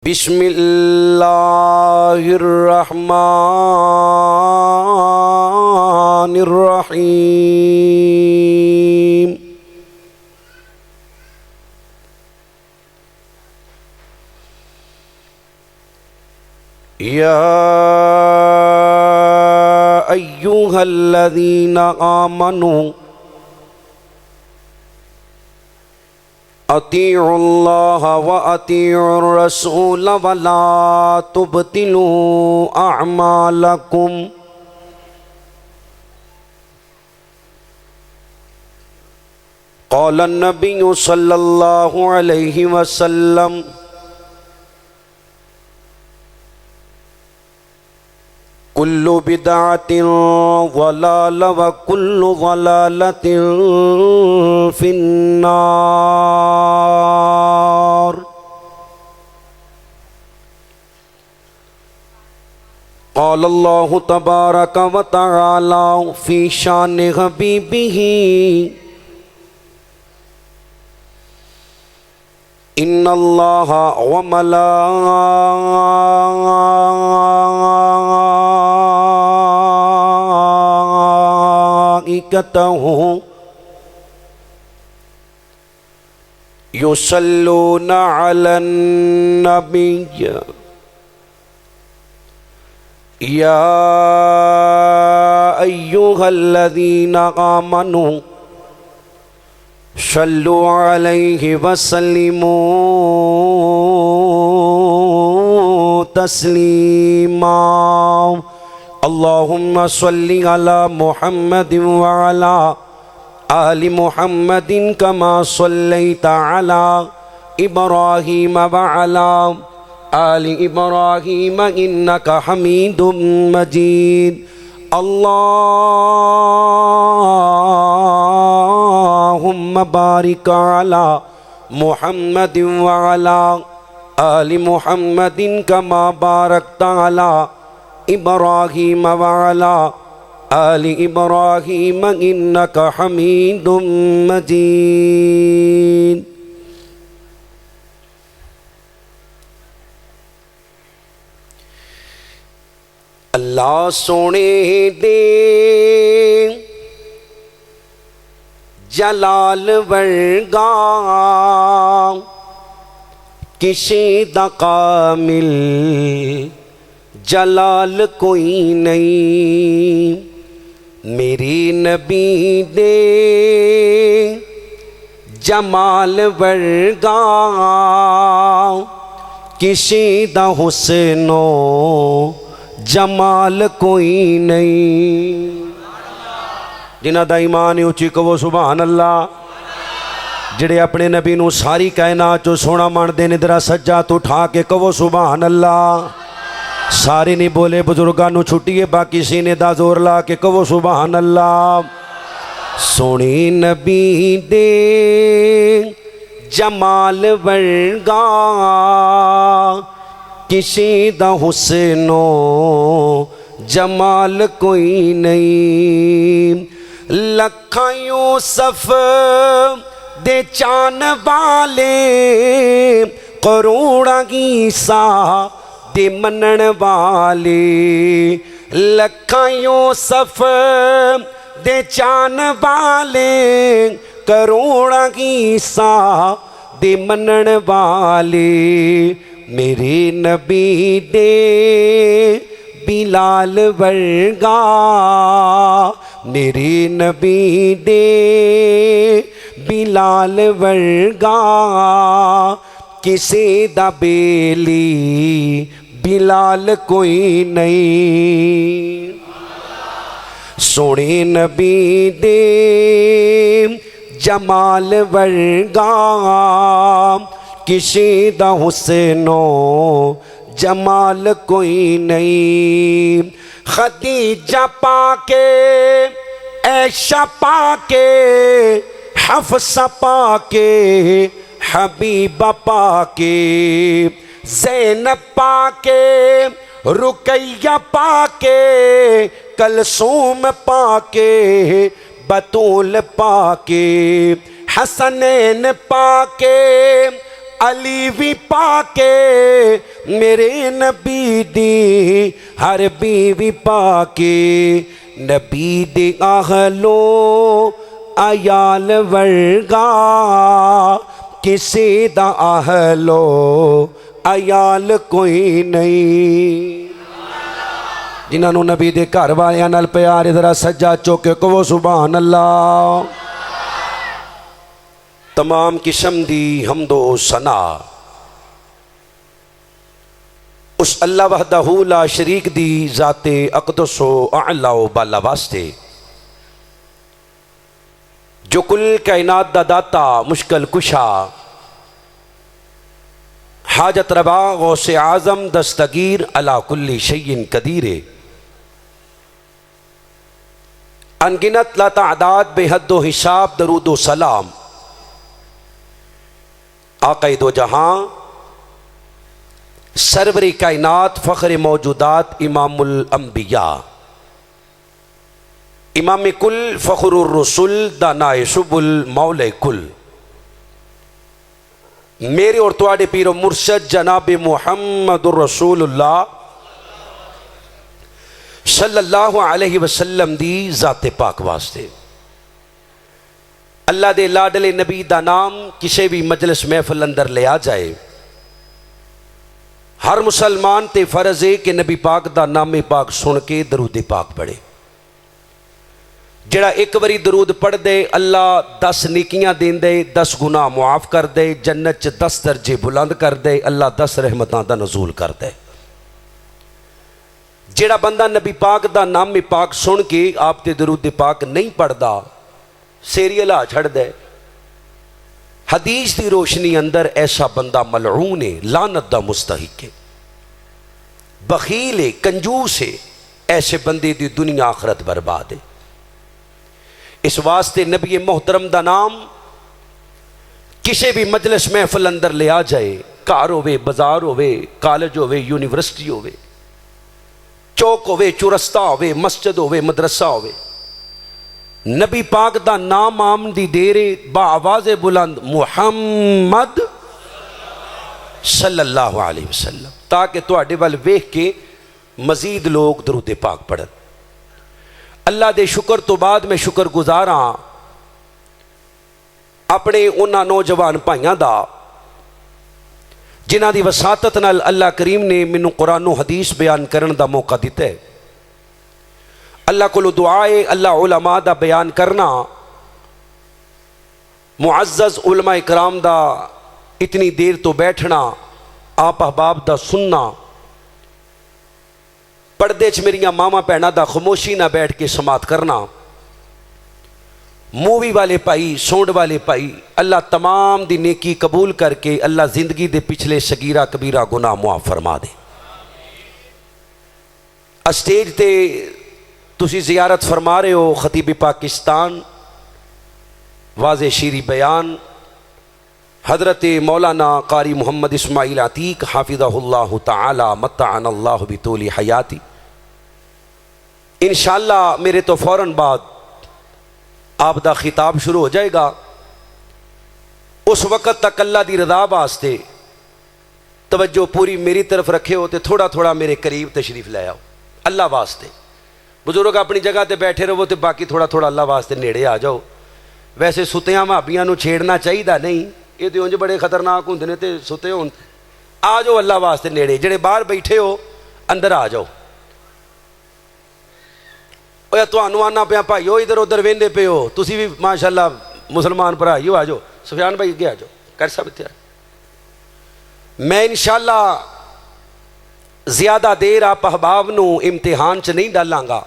बिस्मिल्लाहिर्रहमानिर्रहीम। या अय्युहल्लज़ीना आमनू अतीउल्लाह व अतीउर रसूल वला तुबतिलू अअमालकुम। क़ाल नबिय्यु सल्लल्लाहु अलैहि वसल्लम कुल्लु बिदअतिन ज़लाला व कुल्लु ज़लालतिन फिन्नार। क़ाल अल्लाहु तबारक व तआला फ़ी शान हबीबिही इन्नल्लाह व मलाइकतहु युसल्लूना अलन नबिय्य या अय्युहल्लज़ीना आमनू सल्लु अलैहि वसल्लिमू तस्लीमा। अल्लाहुम्मा सल्लि अला मुहम्मदिन व अला आलि मुहम्मदिन कमा सल्लैता अला इब्राहीम व अला आलि इब्राहीम इन्नका हमीदुम मजीद। अल्लाहुम्मा बारिक अला मुहम्मदिन व अला आलि मुहम्मदिन कमा बारकता अला इब्राहीम व अला आलि इब्राहीम इन्नका हमीदुम मजीद। अल्लाह सोने दे जलाल वर्गा किसी दा कामिल जलाल कोई नहीं। मेरी नबी दे जमाल वर्गा किसी दा हुस्नो जमाल कोई नहीं। जिन्हां दा ईमान उच्ची कहो सुभान अल्लाह। जिहड़े अपने नबी नूं सारी कायनात चो सोना मनदे ने जरा सज्जा तो उठा के कहो सुभान अल्लाह। सारे नहीं बोले बुजुर्गां नूं छुट्टीए बाकी सीने दा जोर ला के कहो सुभान अल्लाह। सोनी नबी दे जमाल वर्गा किसी दा हुस्नो जमाल कोई नहीं। लखां यूसुफ दे चान वाले करोड़ा ईसा दे मनन वाले। लखां यूसुफ दे चान वाले करोड़ा ईसा दे मनन वाले। मेरे नबी दे बिलाल वर्गा मेरे नबी दे बिलाल वर्गा किसी दा बेली बिलाल कोई नहीं। सोने नबी दे जमाल वर्गा किसी दा हुस्नो जमाल कोई नहीं। खदीजा पाके ऐशा पाके हफ्सा पाके हबीबा पाके ज़ैनब पाके रुकैया पाके कलसूम पाके बतूल पाके हसनैन पाके अली भी पाके मेरे नबी दी हर बीवी पाके नबी दे आहलो अयाल वर्गा किसी दा आहलो अयाल कोई नहीं। जिन्होंने नबी दे घर वालियां नाल प्यार इधर सज्जा चुक कहो सुभान अल्लाह। तमाम किस्म दी हमदो सना उस अल्लाह वहदहू ला शरीक दी जाते अक़दसो अअला बाला वास्ते जो कुल कायनात दा दाता मुश्किल कुशा हाजत रवा गौसे आज़म दस्तगीर अला कुल्ली शैइन कदीरे अनगिनत ला तादाद बेहद्दो हिसाब दरूदो सलाम आक़ाए दो जहां सरवरी कायनात फ़ख्र मौजूदात इमामुल अंबिया इमाम कुल फ़ख्रुर रसूल दानाए शुबुल मौले कुल मेरे और तुआडे पीरो मुर्शद जनाब मुहम्मदुर रसूलुल्लाह सल्लल्लाहु अलैहि वसल्लम दी ज़ाते पाक वास्ते अल्लाह दे लाडले नबी दा नाम किसी भी मजलिस महफिल अंदर ले आ जाए हर मुसलमान ते फर्ज है कि नबी पाक दा नामे पाक सुन के दरूद पाक पढ़े। जेड़ा एक बारी दरूद पढ़ दे अल्लाह 10 नेकियां देंदे 10 गुनाह मुआफ कर दे जन्नत च 10 दर्जे बुलंद कर दे अल्लाह 10 रहमतां दा नज़ूल कर दे। जेड़ा बंदा नबी पाक दा नामे पाक सुन के आप ते दरूद पाक नहीं पढ़दा सीरियल आ छड़ दे हदीस की रोशनी अंदर ऐसा बंदा मलऊन है लानत दा मुस्तहिक है बखील है कंजूस है ऐसे बंदे दी दुनिया आखरत बर्बाद है। इस वास्ते नबी मोहतरम दा नाम किसी भी मजलिस महफिल अंदर ले आ जाए घर होवे बाजार होवे कॉलेज होवे यूनिवर्सिटी होवे चौक होवे चौरस्ता होवे मस्जिद होवे मदरसा होवे नबी पाक दा नाम आम दी देरे बाआवाज़े बुलंद मुहम्मद सल्लल्लाहु अलैहि वसल्लम ताकि तुहाडे वल वेख के मजीद लोग दरूद पाक पढ़न। अल्लाह दे शुक्र तो बाद मैं शुक्र गुजार हाँ अपने उन्हां नौजवान भाइयों दा जिन्हां दी वसातत नाल अल्लाह करीम ने मैनू कुरान हदीस बयान करन दा मौका दिता है। अल्लाह को दुआ है अल्लाह उलमा दा बयान करना मुअज़्ज़ज़ उलमा इकराम दा इतनी देर तो बैठना आप अहबाब दा सुनना पर्दे च मेरिया मामा भैनों दा खामोशी ना बैठ के समात करना मूवी वाले भाई सोंड वाले भाई अल्लाह तमाम दी नेकी कबूल करके अल्लाह जिंदगी दे पिछले सगीरा कबीरा गुनाह मुआफ फरमा दे। स्टेज ते तुसी जियारत फरमा रहे हो खतीब पाकिस्तान वाज़े शीरी बयान हज़रत मौलाना कारी मोहम्मद इस्माइल अतीक हाफिज़हुल्लाह ताला मत्ताअनल्लाहु बितूली हयाती। इंशाअल्लाह मेरे तो फ़ौरन बाद आप दा खिताब शुरू हो जाएगा। उस वक़्त तक अल्लाह दी रज़ा वास्ते तवज्जो पूरी मेरी तरफ रखे हो तो थोड़ा थोड़ा मेरे करीब तशरीफ़ ले आओ अल्लाह वास्ते। बुजुर्ग अपनी जगह पर बैठे रहो तो बाकी थोड़ा थोड़ा अल्लाह वास्ते नेड़े आ जाओ। वैसे सुत्तियां भाबियां नूं छेड़ना चाहिए नहीं, ये तो उंज बड़े खतरनाक होंदे ने ते सुते होण। आ जाओ अल्लाह वास्ते नेड़े, जेड़े बाहर बैठे हो अंदर आ जाओ। तुहानूं आना पिया भाईओ इधर उधर वेंदे पे हो, तुसीं भी माशाअल्लाह मुसलमान भरा ही हो, आ जाओ। सुफियान भाई अगे आ जाओ, कर सकते हैं। मैं इंशाअल्लाह ज़्यादा देर आप अहबाब नूं इम्तिहान च नहीं डालांगा।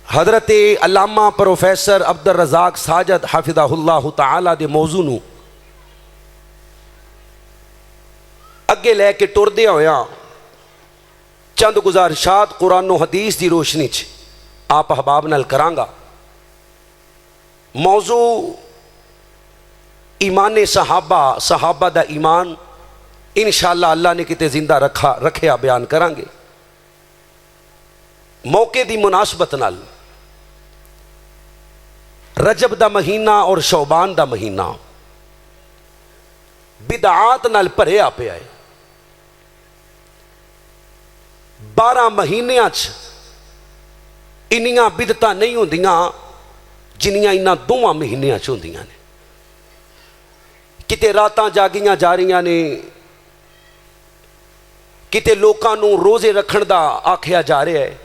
हज़रत अल्लामा प्रोफैसर अब्दुल रज़ाक साजद हाफिज़हुल्लाह ताला दे मौजू नूं अगे लैके टुरदे होया चंद गुजारिशात कुरान हदीस की रोशनी च आप अहबाब नाल करांगा। मौजू ईमान सहाबा, सहाबा दा ईमान इंशाअल्लाह अल्लाह ने किते जिंदा रखा बयान करांगे। मौके की मुनासबत नाल रजब दा महीना और शौबान दा महीना बिदआत नाल भरिया पिया है। 12 महीनियां इन्नियां बिदतां नहीं होंदियां जिन्नियां इन्हां 2 महीनियां होंदियां ने। किते रातां जागियां जा रही ने, किते लोकां नूं रोजे रखण दा आखिया जा रहा है।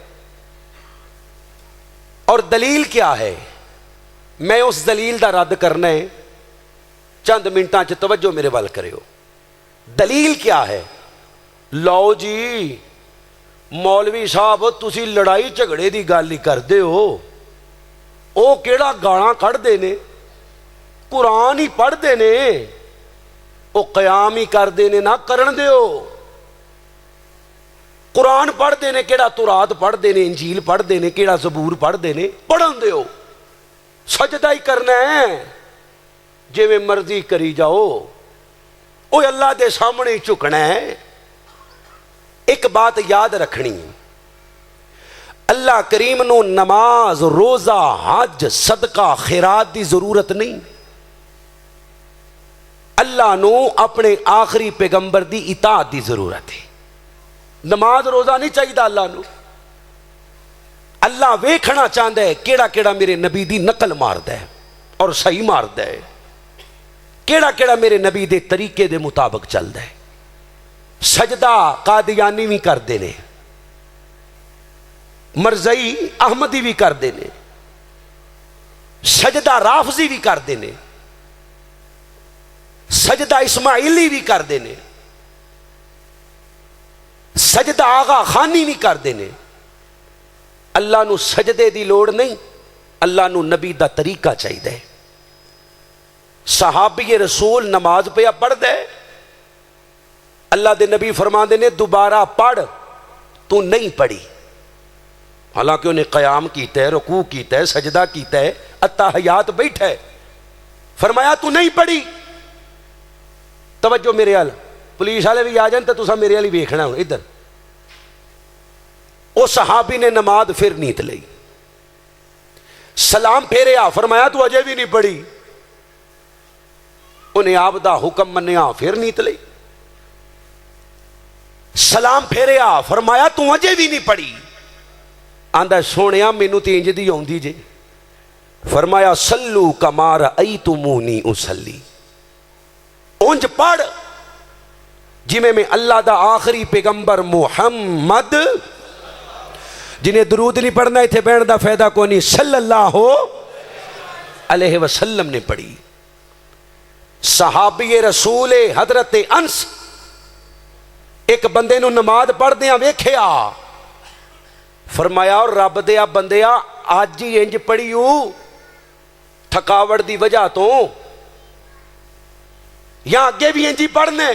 और दलील क्या है? मैं उस दलील का रद्द करना है, चंद मिनटां च तवज्जो मेरे वाल करियो। दलील क्या है? लो जी मौलवी साहब तुसी लड़ाई झगड़े की गल ही करते हो, वो केड़ा गालां कढ़दे ने, कुरान ही पढ़ते ने, वो कयाम ही करते ने, ना करन दिओ। कुरान पढ़ते ने, केड़ा तुरात पढ़ते ने, इंजील पढ़ते ने, केड़ा ज़बूर पढ़ते ने, पढ़न दिओ। सजदा ही करना है, जिवें मर्जी करी जाओ, वो अल्लाह के सामने झुकना है। एक बात याद रखनी, अल्लाह करीम नूं नमाज, रोज़ा, हज, सदका, खैरात की जरूरत नहीं। अल्लाह नूं अपने आखिरी पैगंबर की इताअत की जरूरत है। नमाज रोज़ा नहीं चाहिए अल्लाह नूं। अल्लाह वेखना चाहता है केड़ा केड़ा मेरे नबी की नकल मारदा है और सही मारदा है, केड़ा केड़ा मेरे नबी के तरीके के मुताबिक चलता है। सजदा कादियानी भी करते ने, मरज़ई अहमदी भी करते ने, सजदा राफजी भी करते ने, सजदा इस्माइली भी करते ने, सजदा आगा खानी भी करते ने। अल्लाह नू सजदे की लोड़ नहीं, अल्लाह नू नबी का तरीका चाहिए। सहाबी रसूल नमाज पे पढ़दा है, अल्लाह के नबी फरमाते ने दोबारा पढ़, तू नहीं पढ़ी। हालांकि उन्हें कयाम किया है, रुकू किया है, सजदा किया है, अत्तहियात बैठा है, फरमाया तू नहीं पढ़ी। तवज्जो मेरे हाल, पुलिस वाले भी आ जाए तो तुसा मेरे वाली वेखना हो। इधर उस सहाबी ने नमाज फिर नीत ली, सलाम फेरिया, फरमाया तू अजे भी नहीं पढ़ी। उन्हें आप दा हुक्म मन्निया, फिर नीत ली, सलाम फेरिया, फरमाया तू अजे भी नहीं पढ़ी। आंदा सोनिया मैनू तो इंज दी आउंदी जे। फरमाया सल्लू कमा रअयतुमूनी उसल्ली, उंज पढ़ जिमें मैं अल्लाह दा आखिरी पैगंबर मुहम्मद, जिन्हें दरूद नहीं पढ़ना इत्थे बहन का फायदा कोई नहीं, सल्लल्लाहु अलैहि वसल्लम ने पढ़ी। सहाबी रसूल हजरत अंस एक बंदे नूं नमाज पढ़दियां वेखिया, फरमाया और रब दिया बंदिया अज ही इंज पढ़ी थकावट की वजह तो, या अगे भी इंज ही पढ़ने?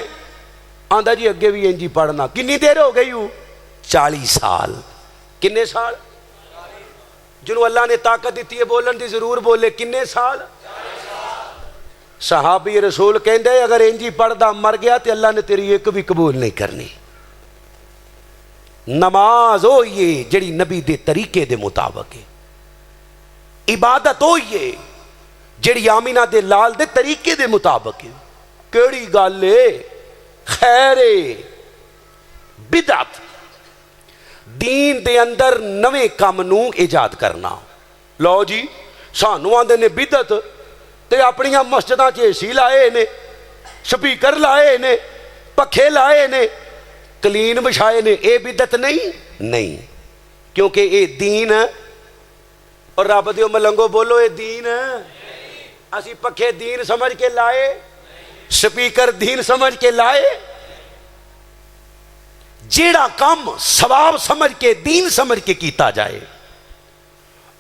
आंदा जी अगे भी इंज ही पढ़ना। कितनी देर हो गई? 40 साल। किन्ने साल? जिन्हों अल्लाह ने ताकत दी है बोलन की, जरूर बोले। किन्ने साल? सहाबी रसूल कहते अगर इंज ही पढ़दा मर गया तो अल्लाह ने तेरी एक भी कबूल नहीं करनी। नमाज हो ये जड़ी नबी दे तरीके दे मुताबिक है, इबादत हो ये जड़ी आमिना दे लाल दे तरीके दे मुताबिक है। केड़ी गल है? खैर बिदअत, दीन दे अंदर नवे काम नू ईजाद करना। लो जी सानू आंदे ने बिदअत ते अपनियां मस्जिदां च एसी लाए ने, स्पीकर लाए ने, पखे लाए ने, कलीन बिछाए ने, ये बिदअत नहीं? नहीं, क्योंकि ये दीन और रब दे मलंगो बोलो ये दीन। असी पखे दीन समझ के लाए, स्पीकर दीन समझ के लाए। जेड़ा काम सवाब समझ के दीन समझ के कीता जाए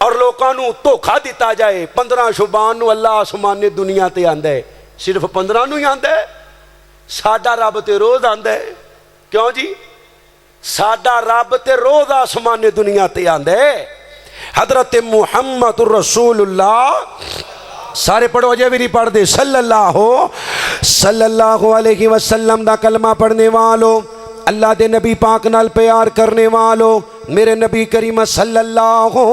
और लोगों को धोखा दिता जाए। 15 शुबान नूं अल्लाह आसमानी दुनिया ते आंदा है, सिर्फ 15 नूं ही आंदा है। साडा रब ते रोज आंदा है। क्यों जी? साडा रब ते रोज आसमानी दुनिया ते आंदा है। हजरत मुहम्मद रसूलुल्लाह, सारे पढ़ो अजे भी नहीं पढ़ते, सल्लल्लाहु अलैहि वसल्लम दा कलमा पढ़ने वालों, अल्लाह दे नबी पाक नाल प्यार करने वालों, मेरे नबी करीम सल्लल्लाहु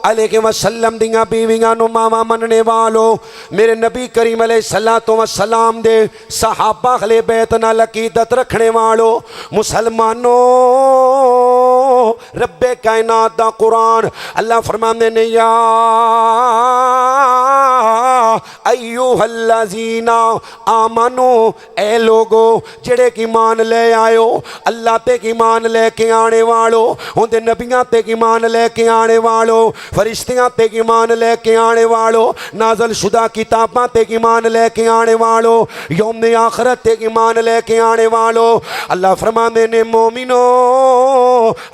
अलैहि वसल्लम दियां बीवियां नूं मावां मनने वालो मेरे नबी करीम अलैहिस्सलातु वस्सलाम दे सहाबा अहले बैत नाल अकीदत रखने वालो मुसलमानों रब्बे कायनात दा कुरान अल्लाह फरमांदे ने या अय्युहल्लज़ीना आमनू ए लोगो जेड़े की मान ले आयो अल्लाह ते की मान लेके आने वालो उनके नबियां ते की मान लेके आने वालो फरिश्तियां ते की मान लेके आने वालो नाज़ल शुदा किताबां ते की मान लेके आने वालो यौम आखिरत ते की मान लेके आने वालो अल्लाह फरमाते ने मोमिनो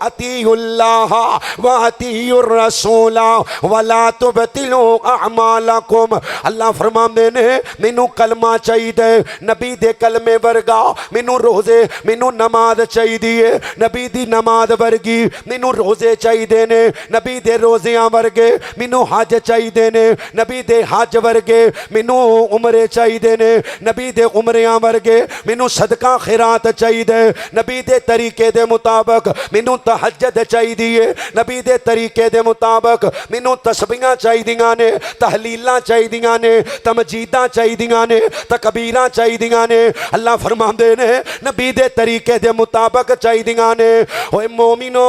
अतीउल्लाह व अतीउर रसूला वला तुबतिलू अमालकुम अल्लाह फरमाते ने मैनू कलमा चाहिए नबी दे कलमे वर्गा मैनू रोजे मैनू नमाज चाहिए नबी दी नमाज वर्गी मैनू रोजे चाहिए ने नबी दे रोजियां वर्गे मैनू हज चाहिए ने नबी दे हज वर्गे मैनू उमरे चाहिए ने नबी दे उमरियां वर्गे मैनू सदका खैरात चाहिए नबी दे तरीके दे मुताबिक मैनू तहज्जुद चाहिए नबी दे तरीके दे मुताबिक मैनू तस्बीहां चाहिए ने तहलीलां चाहिए ने तमजीदां चाहिए ने तकबीरां चाहिए ने अल्लाह फरमांदे ने नबी दे तरीके दे मुताबिक चाहिए ने ओए मोमिनो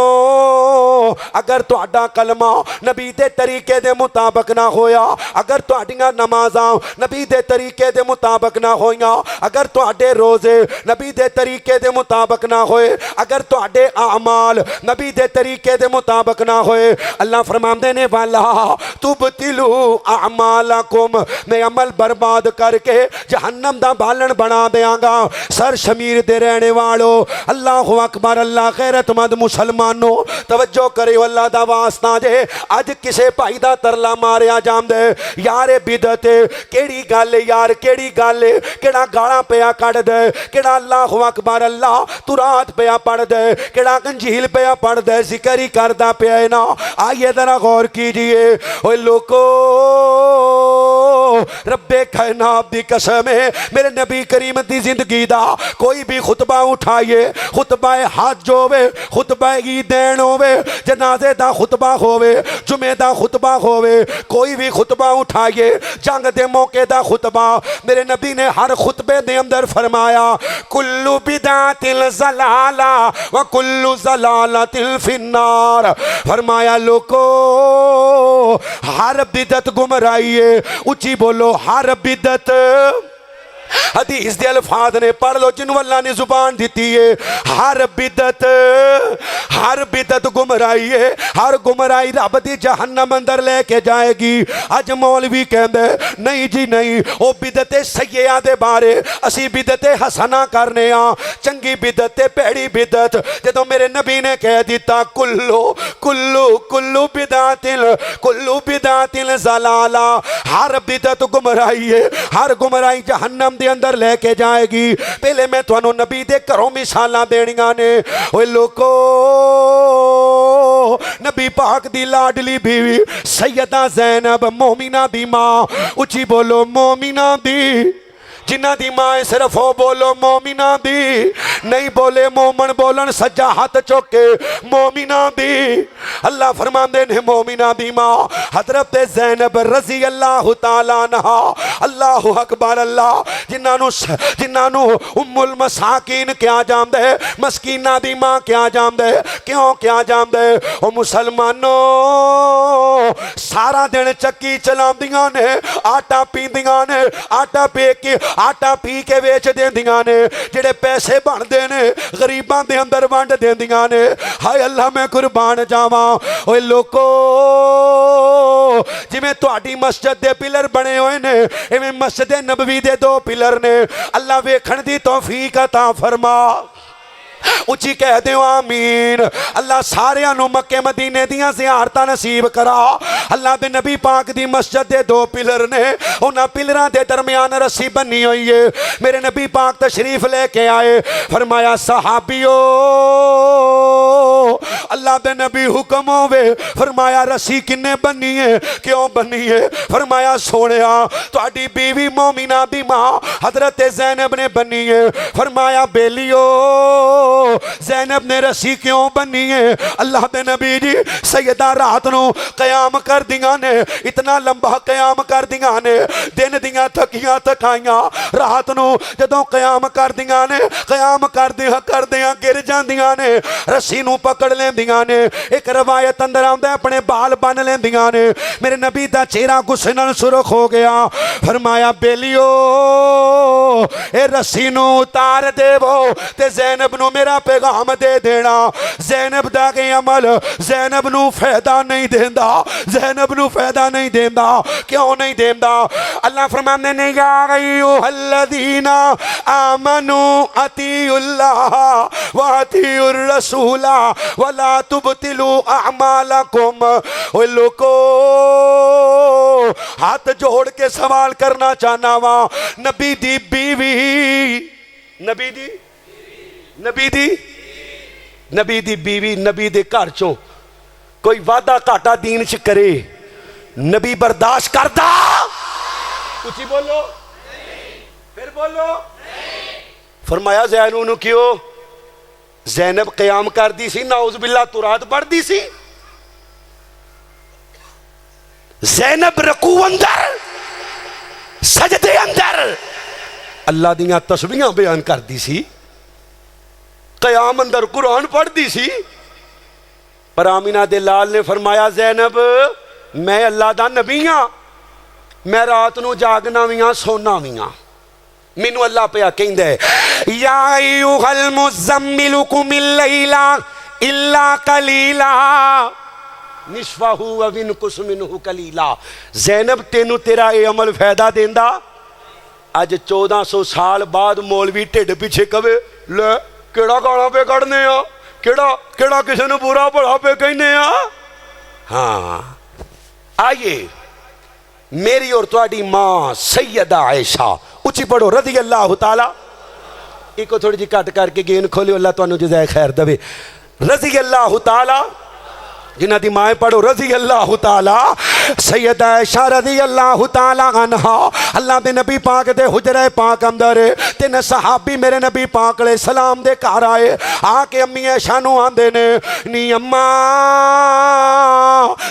अगर तुहाडा कलमा नबी दे तरीके दे मुताबिक ना होया अगर तुहाडियां नमाज़ां नबी दे तरीके दे मुताबिक ना होइयां अगर तुहाडे रोजे नबी दे तरीके दे मुताबिक ना होए अगर तुहाडे आमाल नबी दे तरीके दे मुताबिक ना होए अल्लाह फरमांदे ने वाला तुबतिलू अमालकुम मैं अमल बर्बाद करके जहन्नम दा बालन बना देंगा सर शमीर दे रहने वालों अल्लाह अकबर अल्लाह गैरतमंद मुसलमानों तवज्जो करियो अल्लाह दा वास्ता जे अज किसे भाई दा तरला मारिया जांदे यार बिदत केड़ी गल यार केड़ी गल केड़ा गाला पिया कढ़ दे केड़ा अल्लाह अकबर अल्लाह तू रात पिया पढ़ दे केड़ा गंजील पिया पढ़ दे जिक्र ही करदा पिया ना आइए जरा गौर कीजिए ओए लोको रब्बे कायनात दी कसम है मेरे नबी करीम दी जिंदगी दा कोई भी खुतबा उठाइए खुतबा हज होवे खुतबा ईदैन होवे जनाजे दा खुतबा होवे जुमे दा खुतबा होवे कोई भी खुतबा उठाइए जंग दे मौके दा खुतबा मेरे नबी ने हर खुतबे दे अंदर फरमाया कुल्लु बिदातिल ज़लाला व कुल्लु ज़लालतिल फिन्नार फरमाया लोको हर बिदत गुमराही है उची बोलो हर बिदत हदीस दे अल्फाज ने पढ़ लो जिन्हों अल्लाह ने जुबान दी है हर बिदत गुमराही है हर गुमराही रब दी जहन्नम अंदर लेके जाएगी अज मौलवी कहंदे नहीं जी नहीं वो बिदत सैया दे बारे असी बिदत हसना करने आ चंगी बिदत ते भैड़ी बिदत जदों मेरे नबी ने कह दिता कुल्लू कुल्लू कुल्लू बिदातिल ज़लाला हर बिदत गुमराही है हर गुमराही जहन्नम दे अंदर लेके जाएगी पहले मैं तुहानू नबी दे घरों मिसालां देनियां ने ओए लोको नबी पाक दी लाडली बीवी सैयदा ज़ैनब मोमिना दी मां उची बोलो मोमिना दी जिन्ना दी मां सिर्फ हो बोलो मोमिना दी नहीं बोले मोमन बोलन सज्जा हाथ चौके मोमिना दी अल्लाह फरमांदे ने मोमिना दी मां हजरत ज़ैनब रज़ी अल्लाह तआला अन्हा अल्लाह अकबर अल्लाह जिन्हां उम्मुल मसाकीन क्या जानदे मस्कीना दी मां क्या जानदे क्यों क्या जानदे ओ मुसलमानों सारा दिन चक्की चलांदियां ने आटा पींदियां ने आटा पे के आटा पी के वेच देंदियां ने जेड़े पैसे बनते ने गरीबां दे अंदर वंड देंदियां ने हाय अल्लाह मैं कुर्बान जावां ओए लोको जिवें तुहाडी मस्जिद दे पिलर बने हुए ने इवें मस्जिद नबवी दे 2 पिलर ने अल्लाह वेखण दी तौफीक अता फरमा उची कह दो आमीन अल्लाह सारियां नू मक्के मदीने दियां ज़ियारतां नसीब करा अल्लाह दे नबी पाक दी मस्जिद दे 2 पिलर ने उन्हां पिलरां दे दरमियान रस्सी बनी हुई है मेरे नबी पाक तशरीफ लेके आए फरमाया सहाबियो अल्लाह दे नबी हुक्म होवे फरमाया रस्सी किन्ने बनी है क्यों बनी है फरमाया सोनिया तुहाडी बीवी मोमिना दी मां हजरत ज़ैनब ने बनी है फरमाया बेलियो ज़ैनब ने रस्सी क्यों बनी है? अल्लाह दे नबी जी सैयदा रात नू कयाम कर दियां ने, इतना लंबा कयाम कर दियां ने, दिन दियां थकियां थकाइयां रात नू जदों कयाम कर दियां ने, कयाम करदियां गिर जांदियां ने, रस्सी नू पकड़ लेंदियां ने। एक रवायत अंदर आंदा अपने बाल बन लेंदियां ने। मेरे नबी दा चेहरा गुस्से नाल सुरख हो गया। फरमाया बेलियो ए रस्सी नू उतार देवो ते ज़ैनब नू मेरा पैगाम दे देना। ज़ैनब दा के अमल ज़ैनब नू फायदा नहीं देंदा, ज़ैनब नू फायदा नहीं देंदा। क्यों नहीं देंदा? अल्लाह फरमाने ने या अय्युहल्लज़ीना आमनू अतीउल्लाह व अतीउर रसूला वला तुबतिलू अअमालकुम। ओ लोगो हाथ जोड़ के सवाल करना चाहना वा, नबी दी बीवी, नबी दी बीवी नबी दे घर चों कोई वादा घाटा दीन च करे, नबी बर्दाश्त करदा? कुछ बोलो, फिर बोलो। फरमाया ज़ैनब क्यों? ज़ैनब कयाम करदी सी, नाउज़ बिल्ला तुरात पढ़दी सी। ज़ैनब रकू अंदर सजदे अंदर अल्लाह दियां तस्बीहां बयान करदी सी, कयाम अंदर कुरान पढ़दी सी। पर आमिना दे लाल ने फरमाया ज़ैनब मैं अल्लाह दा नबी हां, मैं रात नू जागना भी हां सोना भी हां। मैनू अल्लाह पिया कहंदा है या अय्युहल मुज़म्मिलु कुमिल लैला इल्ला कलीला निस्फहु व विनकुस मिनहु कलीला। ज़ैनब तेनू तेरा ये अमल फायदा देंदा? अज 1400 साल बाद मौलवी ढिड पिछे कवे ले केड़ा गाना पे कढ़ने आ, केड़ा किसी ने बुरा भला पे कहने आ। हाँ आइए मेरी और तुहाडी मां सैयदा आयशा उची पढ़ो रज़ी अल्लाह ताला। एक थोड़ी जी कट करके गेन खोलियो, अल्लाह तुहानू जज़ाए खैर दवे। रज़ी अल्लाह ताला जिन्हां दी माए पढ़ो रज़ी अल्लाह ताला। सैयदा आयशा रज़ी अल्लाह ताला अन्हा अल्लाह दे नबी पाक दे हुजरे पाक अंदर तीन सहाबी मेरे नबी पाक अलैहि सलाम दे घर आए। आके अम्मी आयशा नू आंदे ने नी अम्मा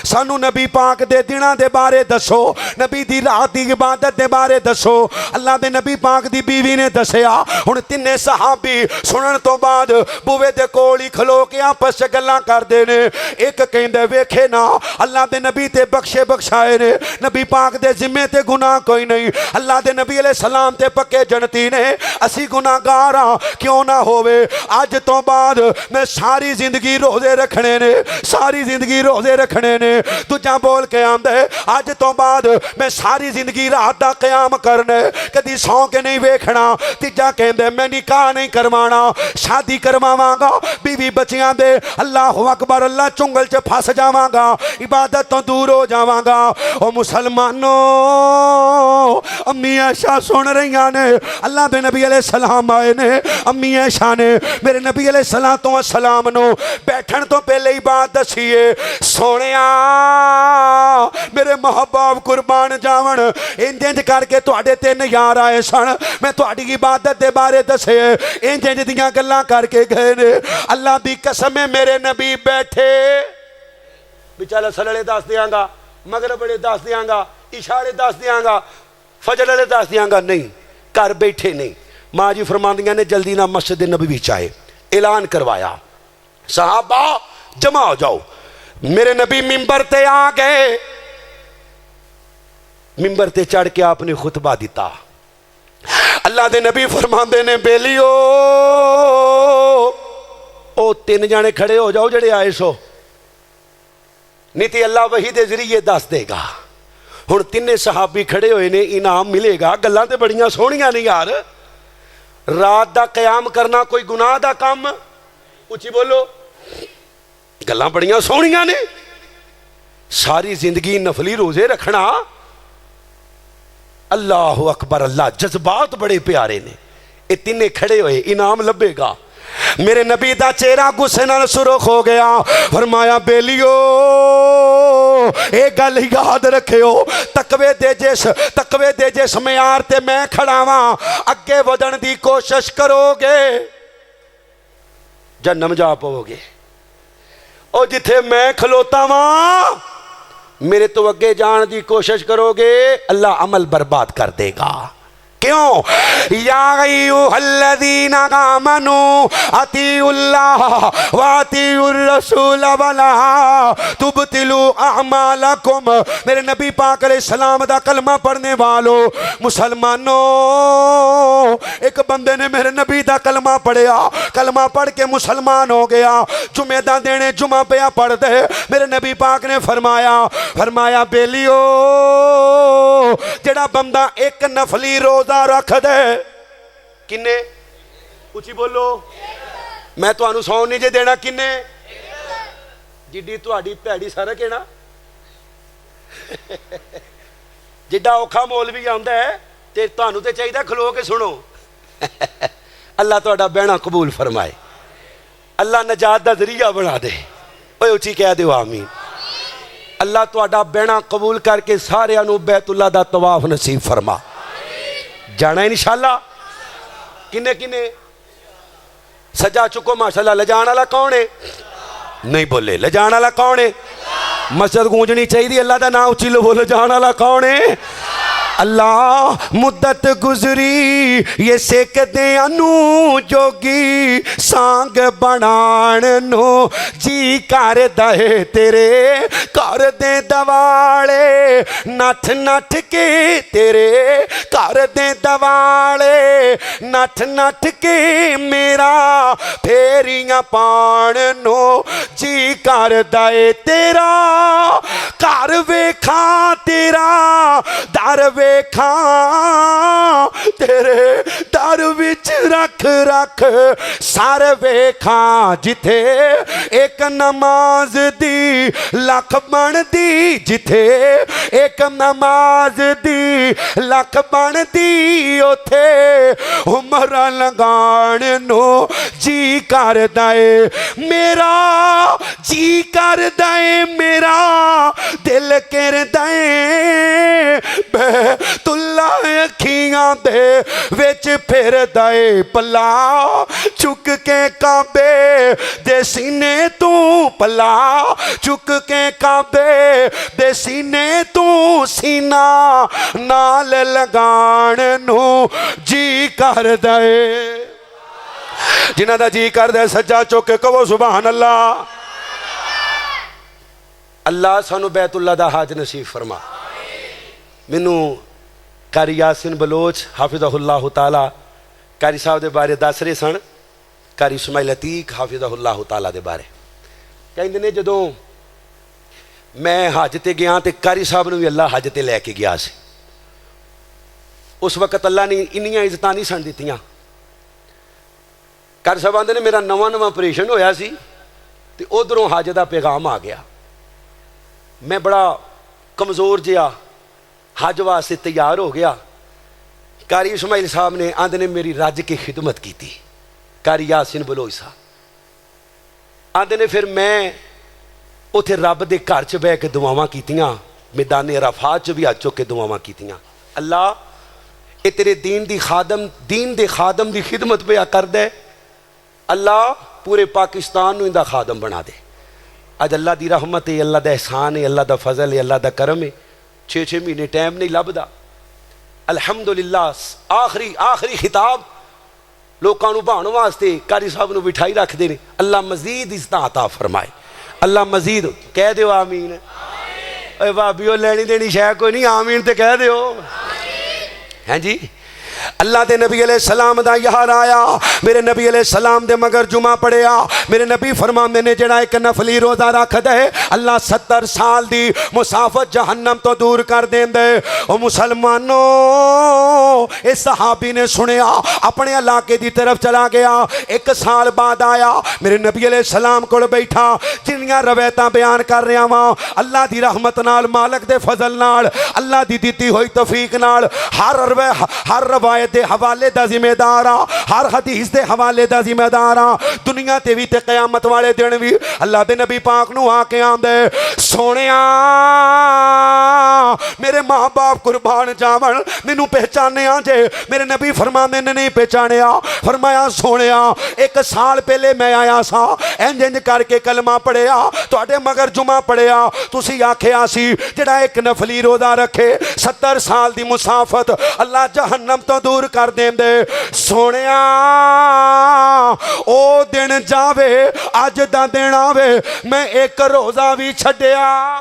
सानू नबी पाक दे दिनां दे बारे दसो, नबी दी रात दी इबादत दे बारे दसो। अल्लाह दे नबी पाक दी बीवी ने दसिया। हुण तिन्ने सहाबी सुनन तो बाद बुवे दे कोल ही खलो के आपस च गल्लां करदे ने। एक कहंदे वेखे ना अल्लाह दे नबी ते बख्शे बख्शाए ने, नबी पाक दे जिम्मे ते गुनाह कोई नहीं, अल्लाह दे नबी अलैहि सलाम ते पक्के जनती ने, असी गुनाहगार हां क्यों ना होवे। अज तो बाद मैं सारी जिंदगी रोजे रखने ने, सारी जिंदगी रोजे रखने ने। दूजा बोल के आंदा है अज तो बाद मैं सारी जिंदगी रात दा कयाम करने, कदी सौ के नहीं वेखना। तीजा कहंदे मैं निकाह नहीं करवाना, शादी करवावांगा बीवी बच्चियां दे। अल्लाह अकबर अल्लाह चुंगल च फस जावांगा, इबादत तो दूर हो जावांगा। ओ मुसलमानों अम्मी आयशा सुन रही ने, अल्लाह दे नबी अलैहि सलाम आए ने। अम्मी आयशा ने मेरे नबी अलैहि सलाम नो बैठन तो पहले ही बात दसीए सोनिया मेरे महबाब कुर्बान जावन इंज इंज करके तुहाडे तीन यार आए सन, मैं तुहाडी इबादत दे बारे दसे इंज इंज दियां गल्लां करके गए ने। अल्लाह दी कसम है मेरे नबी बैठे बिचारा सलड़े दस दियांगा, मगरब वाले दस दियांगा, इशारे दस दियांगा, फजर वाले दस दियांगा, नहीं घर बैठे नहीं। माँ जी फरमांदियां ने जल्दी ना मस्जिद नबवी चाहे ऐलान करवाया सहाबा जमा हो जाओ। मेरे नबी मिंबर ते आ गए, मिंबर ते चढ़ के आपने खुतबा दिता। अल्लाह दे नबी फरमांदे ने बेलियो ओ तीन जाने खड़े हो जाओ जेड़े आए सो, नहीं तो अल्लाह वही दे जरिए दस देगा। हुण तिन्ने सहाबी खड़े हुए ने, इनाम मिलेगा। गल्लां ते बड़ियां सोहणियां ने यार, रात दा कयाम करना कोई गुनाह दा काम? उची बोलो, गल्लां बड़ियां सोहणियां ने। सारी जिंदगी नफली रोजे रखना, अल्लाह अकबर अल्लाह, जज्बात बड़े प्यारे ने। ये तिन्ने खड़े हुए इनाम लभेगा। मेरे नबी दा चेहरा गुस्से नाल सुरख हो गया। फरमाया बेलियो एक गल याद रखियो, तकवे दे जिस म्यार ते मैं खड़ा वां अगे वधण दी कोशिश करोगे, जहन्नम जा पवोगे। और जिथे मैं खलोता वां मेरे तो अगे जाने की कोशिश करोगे अल्लाह अमल बर्बाद कर देगा। क्यों? या अय्युहल्लज़ीना आमनू अतीउल्लाह व अतीउर रसूल वला तुबतिलू अअमालकुम। मेरे नबी पाक अलैहिस्सलाम दा कलमा पढ़ने वालों मुसलमानों, एक बंदे ने मेरे नबी दा कलमा पढ़िया, कलमा पढ़ के मुसलमान हो गया। जुमे दा देने जुमा पिया पढ़ दे। मेरे नबी पाक ने फरमाया बेलियो जेड़ा बंदा एक नफली रोजा रख दे, किन्ने उची बोलो, मैं तुहानू सौ नहीं जे देना, किन्ने जिड्डी तुहाडी भैड़ी सरक है ना जिड्डा औखा मोल भी आंदा है ते तुहानू ते चाहिए खलो के सुनो अल्लाह तुहाडा बहना कबूल फरमाए, अल्लाह नजात दा जरिया बना दे। ओए उची कह दो आमीन। अल्लाह तुहाडा बहना कबूल करके सारियां नू बैतुल्लाह दा तवाफ नसीब फरमा। जाना है इंशाअल्लाह। किन्ने किन्ने सजा चुको माशाअल्लाह। ले जाने वाला कौन है? नहीं बोले। ले जाने वाला कौन है? मस्जिद गूंजनी चाहिए अल्लाह का नाम उची लो, बोलो। जाने वाला कौन है? अल्लाह मुद्दत गुजरी ये सेकदे अनु जोगी सांग बनाण नो जी कर दे तेरे कर दे दवाले नठ नठ के तेरे कर दे दवाले नठ नठ के मेरा फेरियां पाण नो जी कर दे तेरा घर वेखा तेरा दर वेखा तेरे दर विच रख रख सर वेखा जिथे एक नमाज दी लख बनदी जिथे एक नमाज दी लख बनदी उथे उमर लगाण नो जी कर दे मेरा जी कर दे मेरा दिल कर दे तुल्ला अखियां दे विच फिर दे पला चुक के काबे दे सीने तू पला चुक के काबे दे सीने तू सीना नाल लगाण नू जी कर दे। जिन्हां दा जी कर दे सज्जा चुक के कहो सुभान अल्लाह। अल्लाह सानू बैतुल्लाह दा हज नसीब फरमा। मैनू कारी यासिन बलोच हाफिज़हुल्लाह ताला कारी साहब के बारे दस रहे सन। कारी इस्माइल अतीक हाफिज़हुल्लाह ताला के बारे कहते ने जदों मैं हज ते गया तो कारी साहब ने भी अल्लाह हज ते लैके गया सी। उस वक्त अल्लाह ने इन्नियां इज्जत नहीं सन दित्तियां। कारी साहब आंदे ने मेरा नवा नवा ऑपरेशन होया सी ते उधरों हज का पैगाम आ गया। मैं बड़ा कमज़ोर जिहा हज वास्ते तैयार हो गया। कारी इस्माइल साहब ने आंदे ने मेरी रज के खिदमत की। कारी यासिन बलोच साहब आंदे ने फिर मैं उथे रब के घर च बह के दुआवां कीतियां, मैदान अराफात च भी हज चुक के दुआवां कीतियां। अल्लाह ये तेरे दीन दे खादम की खिदमत पे कर दे। अल्लाह पूरे पाकिस्तान नूं इंदा खादम बना दे। अज अल्लाह की रहमत है, अल्लाह का एहसान है, अल्लाह का फजल है, अल्लाह का करम है। 6-6 महीने टाइम नहीं लभदा। अल्हम्दुलिल्लाह आखिरी खिताब लोगों को भाण वास्ते कारी साहब को बिठाई रखते हैं। अल्लाह मजीद इज्जत अता फरमाए। अल्लाह मजीद कह दो आमीन। भाभी लैनी देनी शह कोई नहीं, आमीन तो कह दो। हैं जी। अल्लाह के नबी अलैहिस्सलाम दा यार आया, मेरे नबी अलैहिस्सलाम दे मगर जुमा पढ़िया। मेरे नबी फरमाते ने जेड़ा एक नफली रोज़ा रख दे अल्लाह 70 साल दी मुसाफत जहन्नम तो दूर कर देंदे। ओ मुसलमानों, इस सहाबी ने सुनिया अपने इलाके की तरफ चला गया। 1 साल बाद आया, मेरे नबी अलैहिस्सलाम कोल बैठा। जिन्नियां रवायतां बयान कर रहा वां अल्लाह की रहमत नाल, मालक दे फजल नाल, अल्लाह की दित्ती हुई तौफीक नाल हर रवायत रिवायत के हवाले का जिम्मेदार हाँ, हर हदीस के हवाले का जिम्मेदार हाँ। दुनिया ते भी ते क़यामत वाले दिन भी अल्लाह के नबी पाक नूं आके आंदे, सोनिया मेरे माँ बाप कुर्बान जावन मैनू पहचानिया जे। मेरे नबी फरमांदे ने नहीं पहचानिया। फरमाया सोनिया एक साल पहले मैं आया सा, इंज इंज करके कलमा पढ़िया, तुहाडे मगर जुमा पढ़िया, तुसी आखिया सी जिहड़ा एक नफली रोज़ा रखे 70 साल की मुसाफत अल्लाह जहन्नम तो दूर कर देंदे। सोनिया ओ दिन जावे अज दा दिन आवे मैं एक रोज़ा भी छड्डिया।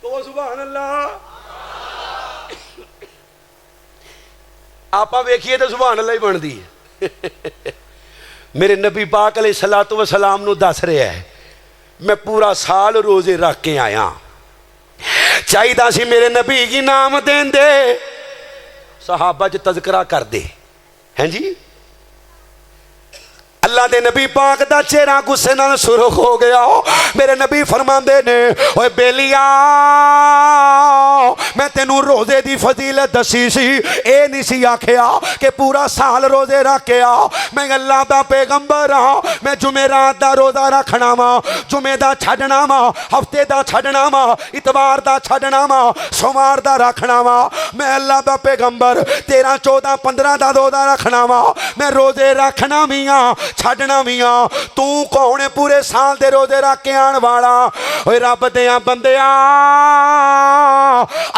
तो सुभान अल्लाह आप वेखिए तो सुभान अल्लाह ही बनती है। मेरे नबी पाक अलैहिस्सलातु वस्सलाम नूं दस रहा है मैं पूरा साल रोजे रख के आया। चाहिदा सी मेरे नबी की नाम देंदे, सहाबा च तज़किरा कर दे हैं जी। अल्लाह दे नबी पाक दा चेहरा गुस्से नाल सुरख हो गया। मेरे नबी फरमांदे ने ओए बेलिया मैं तेनू रोजे दी फजीलत दसी सी, ए नहीं सी आखिया कि पूरा साल रोजे रख के आ। मैं अल्लाह दा पैगंबर हाँ, मैं जुमेरात दा रोजा रखना वा, जुमे दा छड्डना वा, हफ्ते दा छड्डना वा, इतवार दा छड्डना वा, सोमवार दा रखना वा। मैं अल्लाह दा पैगंबर 13 14 15 दा रोजा रखना वा। मैं रोजे रखना भी हाँ छड्डना भी हाँ। तू कौन है पूरे साल दे रोजे रख के आने वाला? ओए रब दियां बंदिया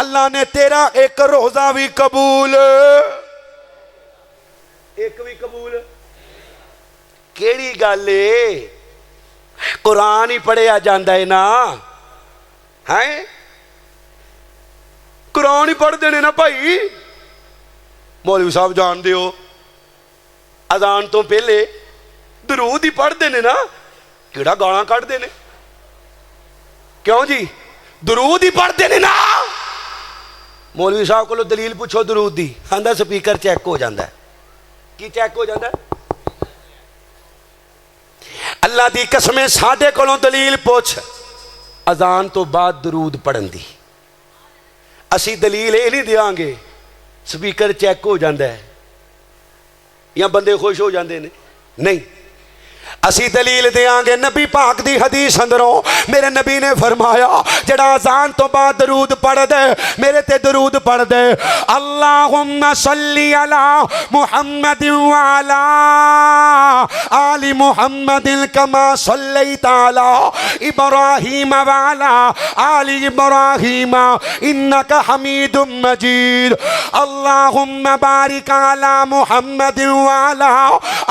अल्लाह ने तेरा एक रोजा भी कबूल, एक भी कबूल केड़ी गल है? कुरान ही पढ़िया जाता है ना, है कुरान ही पढ़ते ने ना भाई। मौलवी साहब जानते हो अजान तो पहले दरूद ही पढ़ते ने ना, किहड़ा गालां कढ़दे ने? क्यों जी दरूद ही पढ़ते ने ना। मौलवी साहब को दलील पूछो दरूद दी, आंदा स्पीकर चेक हो जाता है। की चेक हो जाता है? अल्लाह दी कसमें साडे कोलों दलील पुछ अजान तो बाद दरूद पढ़न दी। असी दलील ये नहीं देंगे स्पीकर चेक हो जाता है या बंदे खुश हो जाते हैं, नहीं। असी दलील देंगे नबी पाक दी हदीस अंदरों। मेरे नबी ने फरमाया जड़ा अजान तो बाद दरूद पढ़ दे, मेरे ते दरूद पढ़ दे, अल्लाहुम्मा सल्ली अला मुहम्मद व अला आलि मुहम्मद कमा सल्लैता अला इब्राहीम व अला आलि इब्राहीम इन्नका हमीदुम मजीद। अल्लाहुम्मा बारिक अला मुहम्मद व अला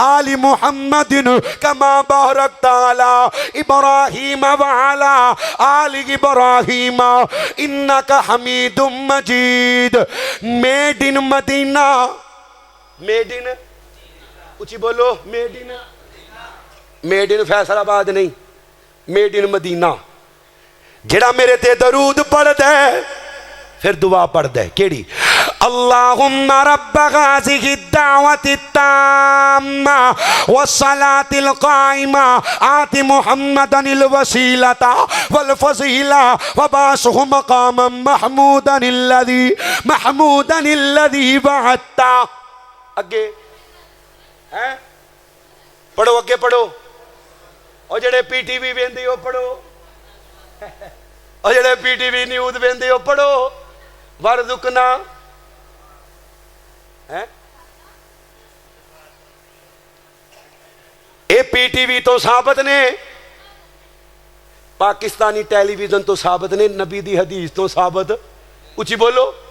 आलि मुहम्मद कमा बारकता अला इब्राहीम व अला आलि इब्राहीम इन्नका हमीदुम मजीद। Made in Madina, made in ऊंची बोलो, मेड इन फैसलाबाद नहीं, मेड इन मदीना। जेड़ा मेरे ते दरूद पढ़दा है फिर दुआ पढ़दा है केड़ी? अल्लाहुम्मा रब्ब हाज़िहि दावति ताम्मा वस्सलातिल काइमा आति मुहम्मदनिल वसीलता वल फज़ीला वबासहु मक़ामम महमूदनिल्लज़ी वअदता। अगे हैं पढ़ो, अगे पढ़ो। और जेड़े पीटीवी वेंदे हो पढ़ो, और जेड़े पीटीवी न्यूज़ वेंदे हो पढ़ो। वरज़ुकना है ये पीटीवी तो साबित ने, पाकिस्तानी टेलीविजन तो साबित ने, नबी दी हदीस तो साबित। ऊंची बोलो।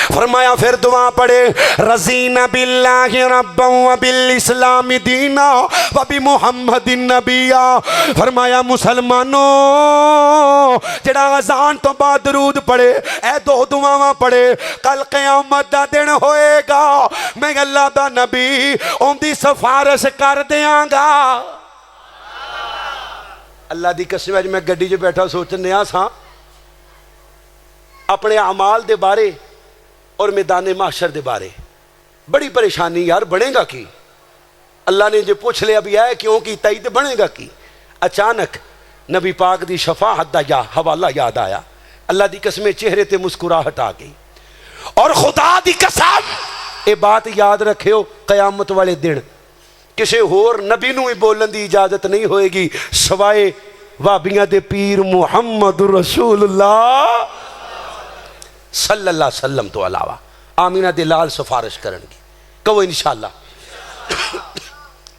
फरमाया फिर दुआ पढ़े, रज़ीना बिल्लाहि रब्बन व बिल इस्लामी दीना व बि मुहम्मदिन नबिया। फरमाया मुसलमानों जेड़ा अजान तो बाद दरूद पढ़े, ए दो दुआवां पढ़े, कल क़यामत दा दिन होएगा मैं अल्लाह दा नबी उनकी सिफारिश कर देंगा। अल्लाह दी कसम अज मैं गड्डी च बैठा सोचन दिया सा अपने अमाल दे बारे और मैदान माशर दे बारे। बड़ी परेशानी यार, बनेगा की? अल्लाह ने जो पूछ लिया भी है क्यों कीता ही तो बनेगा की? अचानक नबी पाक दी शफाअत दा हवाला याद आया। अल्लाह दी कसमें चेहरे ते मुस्कुराहट आ गई। और खुदा दी कसम ये बात याद रखियो, कयामत वाले दिन किसी होर नबी नूं ही बोलने की इजाजत नहीं होएगी सवाए वाबियां दे पीर मुहम्मद रसूलुल्लाह सल्लल्लाहु अलैहि वसल्लम तो अलावा। आमीना दे लाल सिफारिश करनगी, कहो इंशाअल्लाह,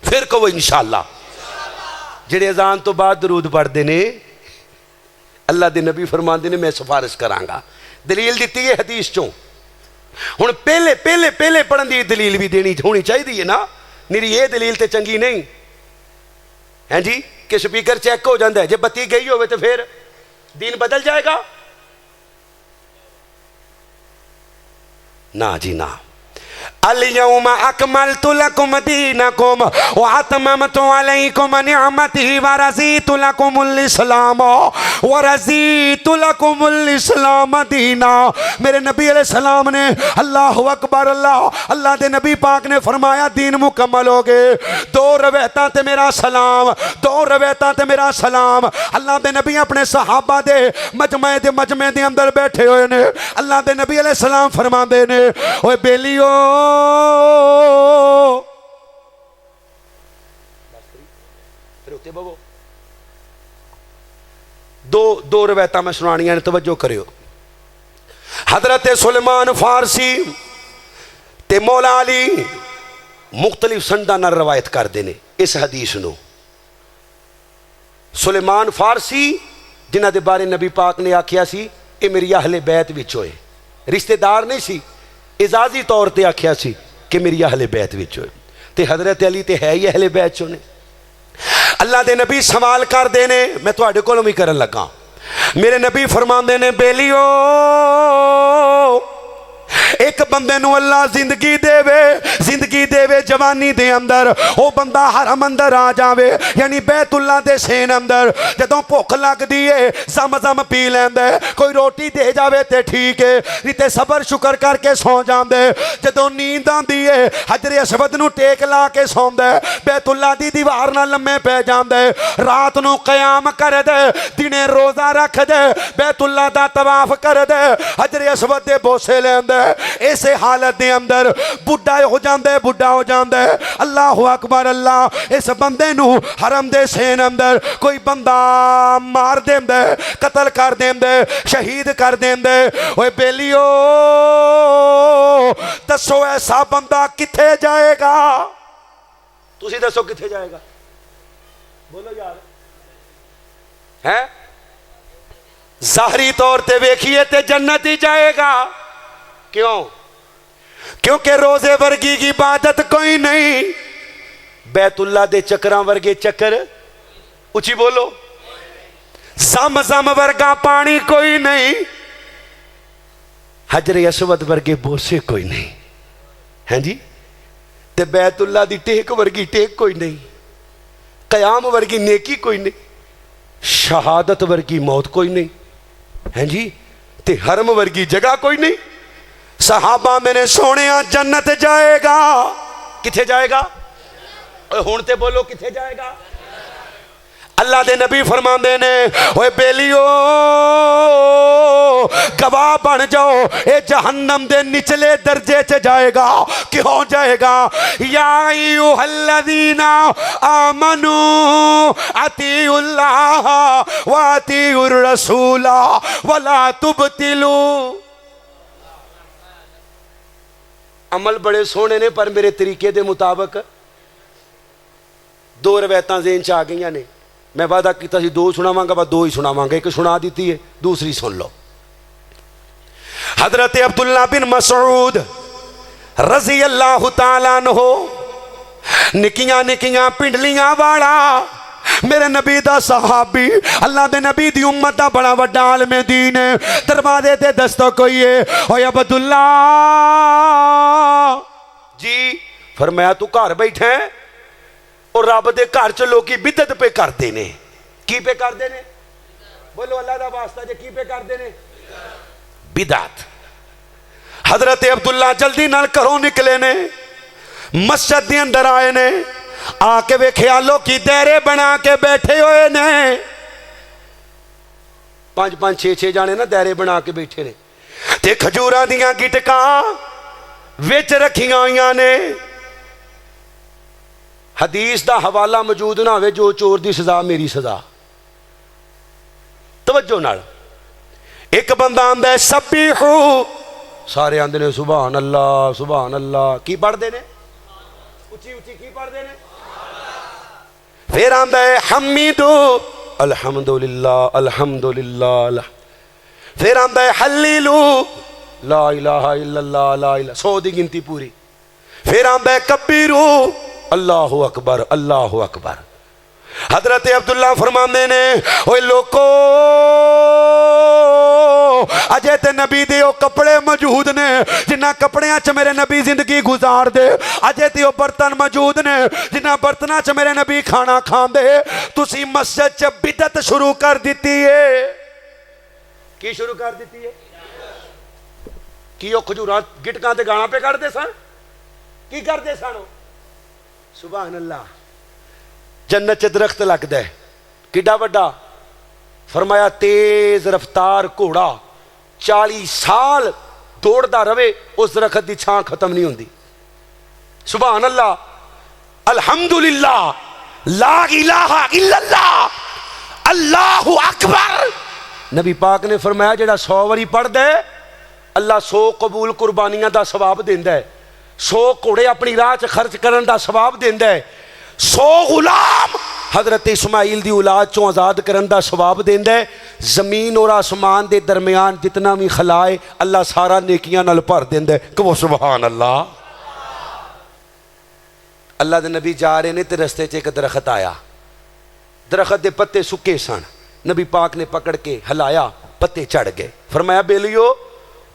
फिर कहो इंशाअल्लाह। जेड़े अजान तो बाद दरूद पढ़ते ने अल्लाह दे नबी फरमाते ने मैं सिफारिश करांगा। दलील दी है हदीस चों। हुण पहले पहले पहले पढ़न की दलील भी देनी होनी चाहिए है ना, मेरी ये दलील तो चंगी नहीं है जी कि स्पीकर चेक हो जाता है, जे बत्ती गई हो तो फिर दीन बदल जाएगा ना जी ना। अल-यौम अकमलतु लकुम दीनकुम व अतममतु अलैकुम निअमती व रज़ीतु लकुमुल इस्लाम व रज़ीतु लकुमुल इस्लाम दीना। मेरे नबी अलैहि सलाम ने अल्लाह अकबर अल्लाह के नबी पाक ने फरमाया दीन मुकम्मल हो गए। दो रवायतां ते मेरा सलाम, दो रवायतां ते मेरा सलाम। अल्लाह के नबी अपने सहाबा दे मजमे दे अंदर बैठे हुए ने। अल्लाह के नबी अलैहि सलाम फरमाते ने ओए बेलियो दो रवायतां मैं सुनानियां ने, तवज्जो करियो। हजरत सुलेमान फारसी ते मौला अली मुख्तलिफ संदां नाल रवायत करते हैं इस हदीस नूं। सुलेमान फारसी जिन्हां दे बारे नबी पाक ने आख्या सी ये मेरी अहले बैत विच होए, रिश्तेदार नहीं सी, इजाजी तौर पर आख्या सी कि मेरी अहले बैत विच होए। ते हजरत अली ते है ही अहले बैत चो ने। अल्लाह दे नबी सवाल करते ने, मैं तुहाडे कोलों भी करन लगा। मेरे नबी फरमांदे ने बेलियो एक बंदे नूं अल्लाह जिंदगी देवे जवानी दे अंदर, वो बंदा हरम अंदर आ जावे यानी बैतुल्ला दे सेन अंदर। जदों भुख लगदी है जम पी लैंदा, कोई रोटी दे जावे ते ठीक है, नहीं ते सबर शुकर करके सौ जांदे। जदों नींद आंदी है हजरे अस्वद नूं टेक ला के सौंदा, बैतुल्ला दी दीवार नाल लम्मे पै जांदा, रात नूं कयाम कर दे, दिने रोजा रख दे, बैतुल्ला दा तवाफ कर दे, हजरे अस्वद दे बोसे लैंदा। इस हालत के अंदर बुढ़ा हो जाता है। अल्लाह अकबर अल्लाह। इस बंदे नू हरम दे सेन अंदर कोई बंदा मार देंदा, कतल कर देंदा, शहीद कर देंदा। ओए बेलियो दसो ऐसा बंदा किथे जाएगा? तुसी दसो किथे जाएगा? बोलो यार। है ज़ाहरी तौर ते वेखिए ते जन्नत ही जाएगा। क्यों? क्योंकि रोजे वर्गी की इबादत कोई नहीं, बैतुल्ला दे चक्रां वर्गे चक्कर, उची बोलो, जम वर्गा पानी कोई नहीं, हजरे अस्वद वर्गे बोसे कोई नहीं है जी। ते बैतुल्ला दी टेक वर्गी टेक कोई नहीं, कयाम वर्गी नेकी कोई नहीं, शहादत वर्गी मौत कोई नहीं है जी। ते हरम वर्गी जगह कोई नहीं। सहाबा मेरे सोने जन्नत जाएगा। किथे जाएगा? हुण ते बोलो किथे जाएगा? अल्लाह दे नबी फरमांदे ने ओए बेलियो गवाह बन जाओ, ये जहन्नम दे निचले दर्जे च जाएगा। क्यों जाएगा? या अय्युहल्लज़ीना आमनू अतीउल्लाह व अतीउर रसूला वला तुबतिलू। अमल बड़े सोहने ने पर मेरे तरीके दे मुताबिक दो रवायतां ज़हन च आ गई ने। मैं वादा किया सी दो सुनावांगा, बस दो ही सुनावांगा, एक सुना दी है, दूसरी सुन लो। हजरत अब्दुल्ला बिन मसऊद रजी अल्लाह तआला अन्हु निकियां निकियां पिंडलियां वाला मेरे नबी दा सहाबी, अल्लाह दे नबी दी उम्मत दा बड़ा वड्डा आलिम दीन है। दरवाजे ते दस्तक होई है, ओए अब्दुल्ला जी। फरमाया तू घर बैठा है और रब दे घर च लोग बिदत पे करते ने। की पे करते ने? बोलो अल्लाह दा वास्ता जे की पे करते ने? बिदत। हजरत अब्दुल्ला जल्दी नाल घरों निकले ने, मस्जिद दे अंदर आए ने, आके वेख्या लोकी दायरे बना के बैठे हुए ने, 5-5 6-6 जाने ना दायरे बना के बैठे ने। ते खजूरां दियां गिटकां विच रखियां होइयां ने। हदीस दा हवाला मौजूद ना होवे, जो चोर दी सजा मेरी सजा। तवज्जो नाल एक बंदा आंदा है सब्बिहू, सारे आंदे ने सुभान अल्लाह सुभान अल्लाह। की पढ़ते ने? उची उची की पढ़ते ने? फिर आंदा है हमीदू, अल्हम्दुलिल्लाह अल्हम्दुलिल्लाह। फिर आंदा है हल्लीलू, ला इलाहा इल्लल्लाह ला इलाहा, 100 दी गिनती पूरी। फिर आंदा है कब्बीरू, अल्लाहु अकबर अल्लाहु अकबर। हजरत अब्दुल्ला फरमाते ने ओए लोको, अजे ते नबी दे ओ कपड़े मौजूद ने जिन्ना कपड़ियां च मेरे नबी जिंदगी गुजार दे, अजे ते ओ बर्तन मौजूद ने जिन्ना बर्तनां च मेरे नबी खाना खांदे। तुसी मस्जिद च बिदत शुरू कर दिती है। की शुरू कर दिती है? की ओ खजूरां गिटकां ते गाना पे कढ़दे सन? की करदे सन? सुभान अल्लाह। जन्नत च दरख्त लगदा है, किड्डा वड्डा? फरमाया तेज रफ्तार घोड़ा 40 साल दौड़दा रवे, उस दरख्त की छां खत्म नहीं होंदी। सुभान अल्लाह अल्हम्दुलिल्लाह ला इलाहा इल्लल्लाह अल्लाहु अकबर। नबी पाक ने फरमाया जेड़ा 100 वारी पढ़दा है अल्लाह 100 कबूल कुर्बानियां दा सवाब देंदा है, 100 घोड़े अपनी राह च खर्च करन दा सवाब देंदा है, 100 गुलाम हजरत इस्माइल दी औलाद चों आजाद करन दा सवाब देंदा है। जमीन और आसमान दे दरमियान जितना भी खलाए अल्लाह सारा नेकियां नाल भर देंदा है। कहो सुभान अल्लाह। अल्लाह दे नबी जा रहे ने ते रस्ते च एक दरख्त आया, दरख्त दे पत्ते सुके सन। नबी पाक ने पकड़ के हिलाया, पत्ते चढ़ गए। फरमाया बेलियो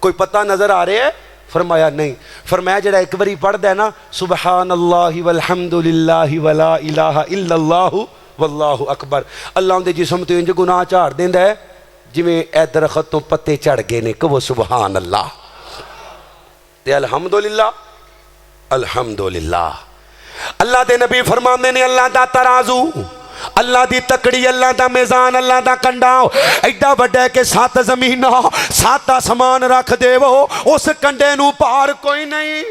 कोई पत्ता नजर आ रहा है? फरमाया नहीं। फरमाया जेड़ा एक बारी पढ़दा है ना सुबहान अल्लाहि वल्हम्दुलिल्लाहि वला इलाहा इल्लल्लाहु वल्लाहु अकबर, अल्लाह उनके जिस्म तो इंज गुनाह झाड़ देंदा है जिवें ए दरख्त तो पत्ते चढ़ गए ने। कहो सुबहान अल्लाह ते अल्हम्दुलिल्लाह अल्हम्दुलिल्लाह। अल्लाह दे नबी फरमांदे ने अल्लाह दा तराजू, अल्लाह दी तकड़ी, अल्लाह दा मेज़ान, अल्लाह दा कंडा एडा वड्डा है कि 7 ज़मीना 7 आसमान रख देवो, उस कंडे नू पार कोई नहीं।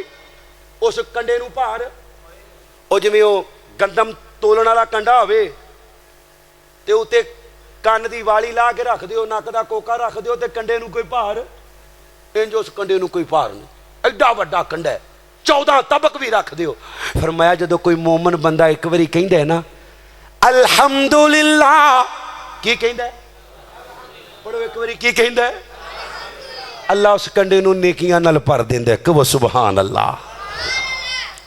उस कंडे नू पार ओ जिवें ओ गंदम तोलण वाला कंडा होवे ते उत्ते कन्न दी वाली ला के रख दिओ, नक दा कोका रख दिओ ते कंडे नू कोई पार, इंज उस कंडे नू कोई पार नहीं। एडा वड्डा कंडा है, 14 तबक भी रख दिओ। फरमाया जदों कोई मोमन बंदा एक बारी कहंदा है ना अल्हम्दुलिल्लाह, की कहंदा है? पढ़ो एक बारी की कहंदा है? अल्लाह उस कंडे नू नेकियां नाल भर देंदा है। कहो सुभान अल्लाह।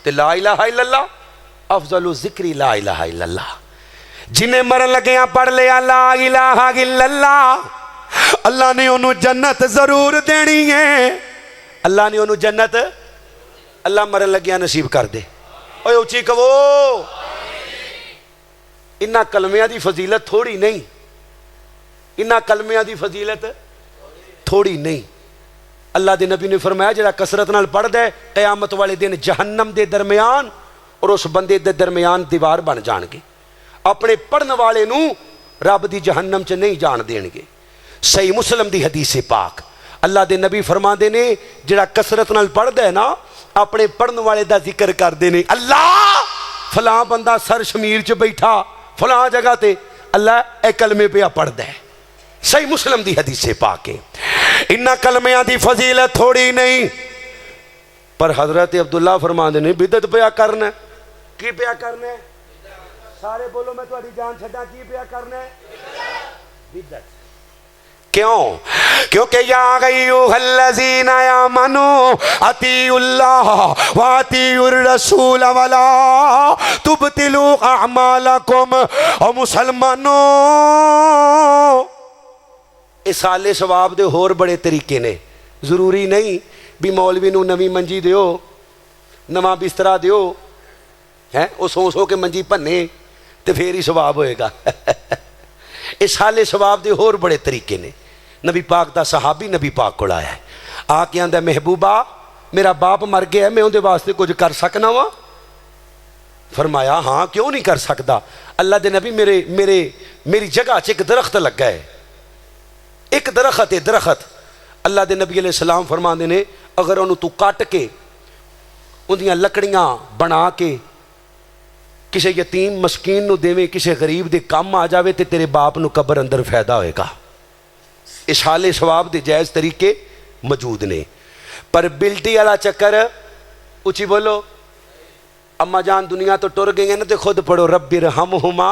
ते ला इलाहा इल्लल्लाह अफजलु ज़िक्री ला इलाहा इल्लल्लाह। जिन्हें मरन लगे पढ़ लिया ला इलाहा इल्लल्लाह, अल्लाह ने उन्होंने जन्नत जरूर देनी है। अल्लाह ने उन्होंने जन्नत, अल्लाह मरन लगे नसीब कर दे। ओए उची कहो। इन्हां कलमियां दी फजीलत थोड़ी नहीं, इन्हां कलमियां दी फजीलत थोड़ी नहीं। अल्लाह दे नबी ने फरमाया जेड़ा कसरत नाल पढ़दा है क़यामत वाले दिन जहन्नम दे दरमियान और उस बंदे दे दरमियान दीवार बन जाणगे। अपने पढ़न वाले नू रब दी जहन्नम च नहीं जान देणगे। सही मुस्लिम दी हदीस पाक अल्लाह दे नबी फरमांदे ने जेड़ा कसरत नाल पढ़दा है ना अपने पढ़न वाले दा जिक्र करदे ने, अल्लाह फलां बंदा सर शमीर च बैठा फलां जगह ते अल्लाह ए कलमे पे पढ़दा है। सही मुस्लिम दी हदीस पाक है। इन्ना कलमियां दी फजीलत थोड़ी नहीं। पर हजरत अब्दुल्ला फरमांदे ने बिदत पिया करना। की पिया करना है? सारे बोलो मैं तुम्हारी जान छड्डा। की पिया करना है? बिदत। क्यों? क्योंकि या अय्युहल्लज़ीना आमनू अतीउल्लाह व अतीउर रसूल वला तुबतिलू अअमालकुम। ओ मुसलमानों, इस साले सवाब दे होर बड़े तरीके ने। जरूरी नहीं भी मौलवी नू नवी मंजी दिओ, नवा बिस्तरा दिओ, है वो सो के मंजी भन्ने ते फिर ही सवाब होएगा। इस साले सवाब दे होर बड़े तरीके ने। नबी पाक दा सहाबी नबी पाक कोल आया है, आके आंदा महबूबा मेरा बाप मर गया, मैं उहदे वास्ते कुछ कर सकना वा? फरमाया हाँ क्यों नहीं कर सकता। अल्लाह दे नबी मेरी जगह च एक दरख्त लगा है, एक दरख्त है दरख्त। अल्लाह के नबी अलैहिस्सलाम फरमाते ने अगर उन्होंने तू कट के उन्दियां लकड़ियां बना के किसी यतीम मस्कीन नूं देवें, किसी गरीब के काम आ जाए तो तेरे बाप नूं कबर अंदर फायदा होएगा। इशाले सवाब के जायज़ तरीके मौजूद ने। पर बिल्टी वाला चक्कर, उची बोलो, अम्मा जान दुनिया तो टुर गई ना, तो खुद पढ़ो रब्बिर हमहुमा,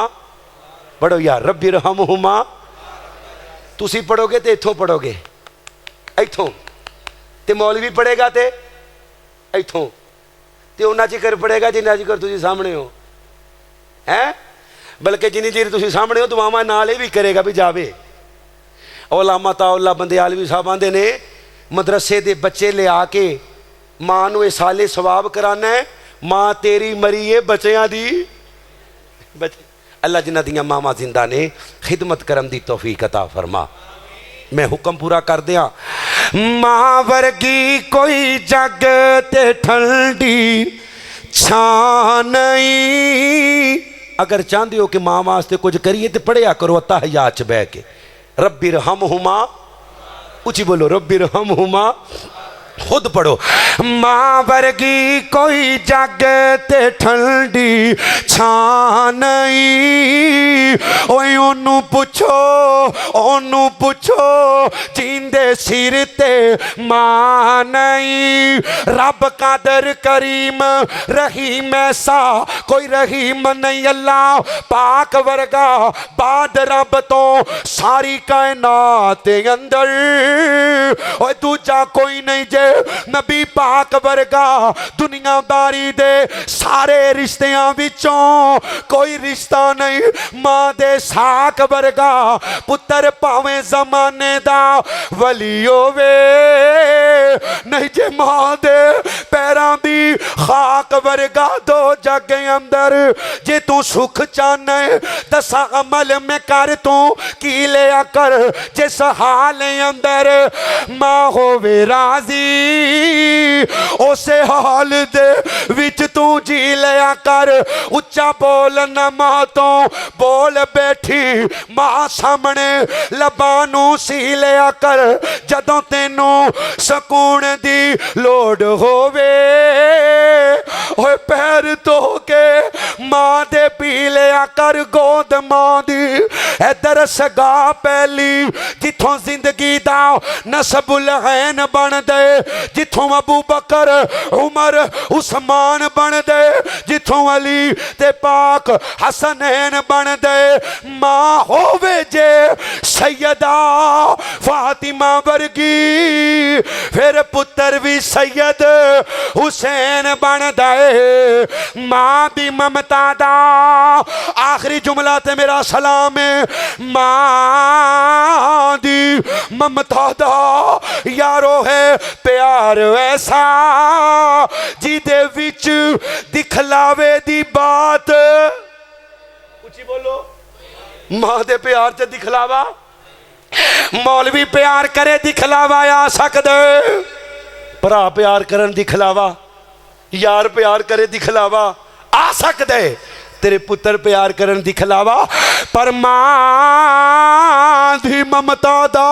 पढ़ो यार रब्बिर हमहुमा। तुसी पढ़ोगे तो इथों पढ़ोगे, इथों ते मौलवी पढ़ेगा तो इथों ते उन्ना चिकर पढ़ेगा जिन्ना चिकर तुसी सामने हो है। बल्कि जिन्नी देर तुसी सामने हो दुआवां नाल भी करेगा भी जावे। औलामा ताउल्ला बंदयालवी साहब आंदे ने मदरसे दे बच्चे ले आके मां नूं इसाले सवाब कराना है, मां तेरी मरी है बच्चियां दी बच्चे। अल्लाह जिन्हां दियां मावां जिंदा ने खिदमत करन दी तौफीक अता फरमा। मैं हुक्म पूरा कर दिया। मां वर्गी कोई जग ते ठंडी छां नहीं। अगर चाहते हो कि मां वास्ते कुछ करिए तो पढ़िया करो अत्तहियात च बह के रब्बिर हमहुमा, उची बोलो रब्बिर हमहुमा, खुद पढ़ो। मां वर्गी कोई जग ते ठंडी छां नहीं। ओए ओनू पुछो जींदे सिर ते मां नहीं। रब कादर करीम रहीम ऐसा कोई रहीम नहीं अल्लाह पाक वर्गा बाद रब तो सारी कायनात अंदर। ओए दूजा कोई नहीं जे नबी पाक वर्गा दुनियादारी दे सारे रिश्तियां विचों कोई रिश्ता नहीं। मां दे साक वर्गा पुत्र भावें जमाने दा वली होवे नहीं जे मां दे पैरां दी खाक वर्गा दो जग अंदर। जे तू सुख चाहना दसा अमल में कर तू की लिया कर जिस हाल अंदर मां होवे राजी उसे हाल दे विच तू जी लिया कर। उच्चा बोल न मां तो बोल बैठी मां सामने लबानू सी लिया कर। जदों तेनू सकून दी लोड़ होवे ओए पैर धो के मां दे पी लिया कर गोद मां दी। इधर सगा पहली जिथों जिंदगी दा नसबुल हैन बन दे, जिथों अबू बकर उमर उस्मान बन दे, जिथों अली ते पाक हसनैन बन दे। मां होवे जे सैयदा फातिमा वर्गी फिर पुत्र भी सैयद हुसैन बन दे। मां दी ममता दा आखिरी जुमला ते मेरा सलाम है। मां दी ममता दा यारो है प्यार ऐसा जिदे विच दिखलावे दी बात, उची बोलो मां दे प्यार च दिखलावा। मौलवी प्यार करे दिखलावा आ सकदे, भरा प्यार करन दिखलावा, यार प्यार करे दिखलावा आ सकदे, तेरे पुत्र प्यार करन दिखलावा। पर मां दी ममता दा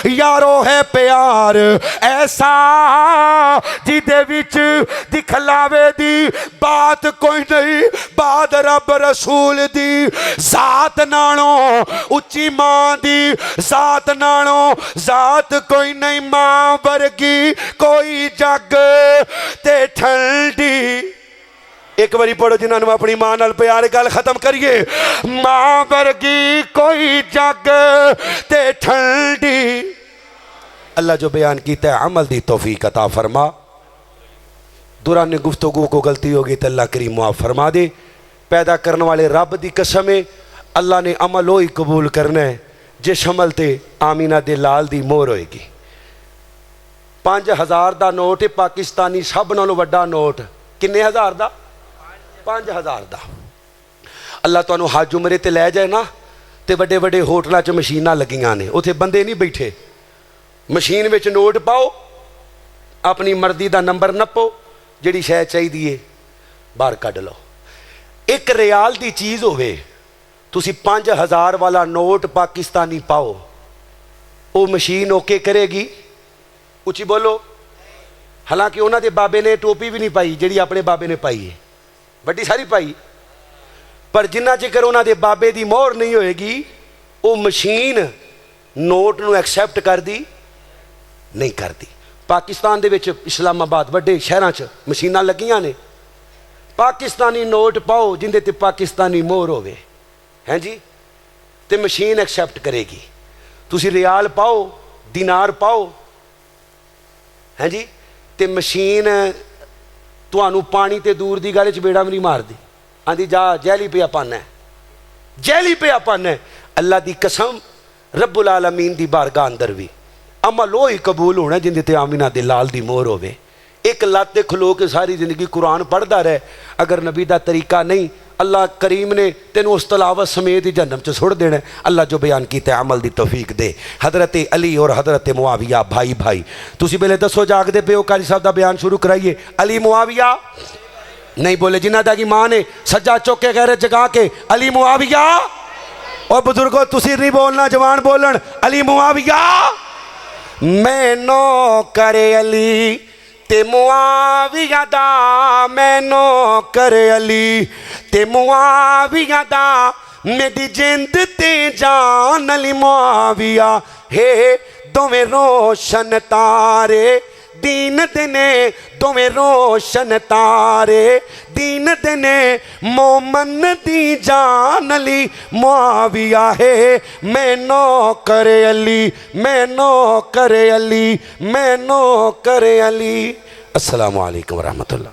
यारो है प्यार ऐसा जिदे विच दिखलावे दी बात कोई नहीं। बाद रब रसूल दी जात नालों उच्ची मां दी जात नालों जात कोई नहीं। मां वर्गी कोई जग ते ठंडी। एक बारी पढ़ो जिन्होंने अपनी मां नाल प्यार गल खत्म करिए। मां वर्गी कोई जग ते ठंडी। अल्लाह जो बयान किया है अमल दी तौफीक अता फरमा। दौरान गुफ्तगू को गलती होगी तो अल्लाह करीम मुआफ फरमा दे। पैदा करने वाले रब दी कसम है अल्लाह ने अमल वो ही कबूल करना है जिस अमल ते आमीना दे लाल दी मोहर होएगी। 5000 का नोट है पाकिस्तानी, सब नालों वड्डा नोट। किन्ने हज़ार का? 5000 का। अल्लाह तुहानू हज उमरे ते लै जाए ना तो वड्डे वड्डे होटलों च मशीनां लगियां ने, उत्थे बंदे नहीं बैठे। मशीन में नोट पाओ, अपनी मर्जी का नंबर नप्पो, जिहड़ी शै चाहिए बाहर कढ लो। एक रियाल की चीज़ होवे, तुसी 5000 वाला नोट पाकिस्तानी पाओ, वो मशीन ओके करेगी। उची बोलो। हालांकि उन्होंने बाबे ने टोपी भी नहीं पाई जी अपने बाबे ने पाई है, बड़ी सारी पाई, पर जिन्ना चिकर उन्होंने बाबे की मोहर नहीं होएगी वो मशीन नोट नूं एक्सैप्ट करती नहीं करती। पाकिस्तान दे विच इस्लामाबाद वड्डे शहरां च मशीनां लगियां ने, पाकिस्तानी नोट पाओ जिंदे ते पाकिस्तानी मोहर होवे, हैं जी, तो मशीन एक्सैप्ट करेगी। तुसी रियाल पाओ, दिनार पाओ, हैं जी, तो मशीन तुहानू पानी ते दूर की गल चबेड़ा भी नहीं मारती, आंदी जा जैली पिया पाना है, जैली पिया पाना है। अल्लाह की कसम रब्बुल आलमीन की बारगाह अंदर भी अमल वो ही कबूल होना जिंदे ते आमिना दे लाल दी मोहर होवे। एक लत ते खलो के सारी जिंदगी कुरान पढ़ता रहे, अगर नबी का तरीका नहीं अल्लाह करीम ने तेनों उस तलावत समेत ही जन्नम च सुट देना। अल्लाह जो बयान किया अमल की तौफीक दे। हज़रत अली और हज़रत मुआविया भाई भाई, तुसी पहले दसो जागते पे हो, कारी साहब का बयान शुरू कराइए। अली मुआविया नहीं बोले, जिन्हों तक ईमान है सज्जा चुक के गैरत जगा के अली मुआविया। और बुजुर्गो तुसी नहीं बोलना, जवान बोलन, अली मुआविया। मैं नो करे अली ते मुआविया दा, मैं नो करे अली ते मुआविया दा, मेरी जिंद ते जान अली मुआविया। हे दोवें रोशन तारे दीन दने, दोवें रोशन तारे दीन दने, मोमन दी जान अली मुआविया। है मैं नो करे अली, मैं नो करे अली, मैं नो करे अली। अस्सलामु अलैकुम वरहमतुल्लाह।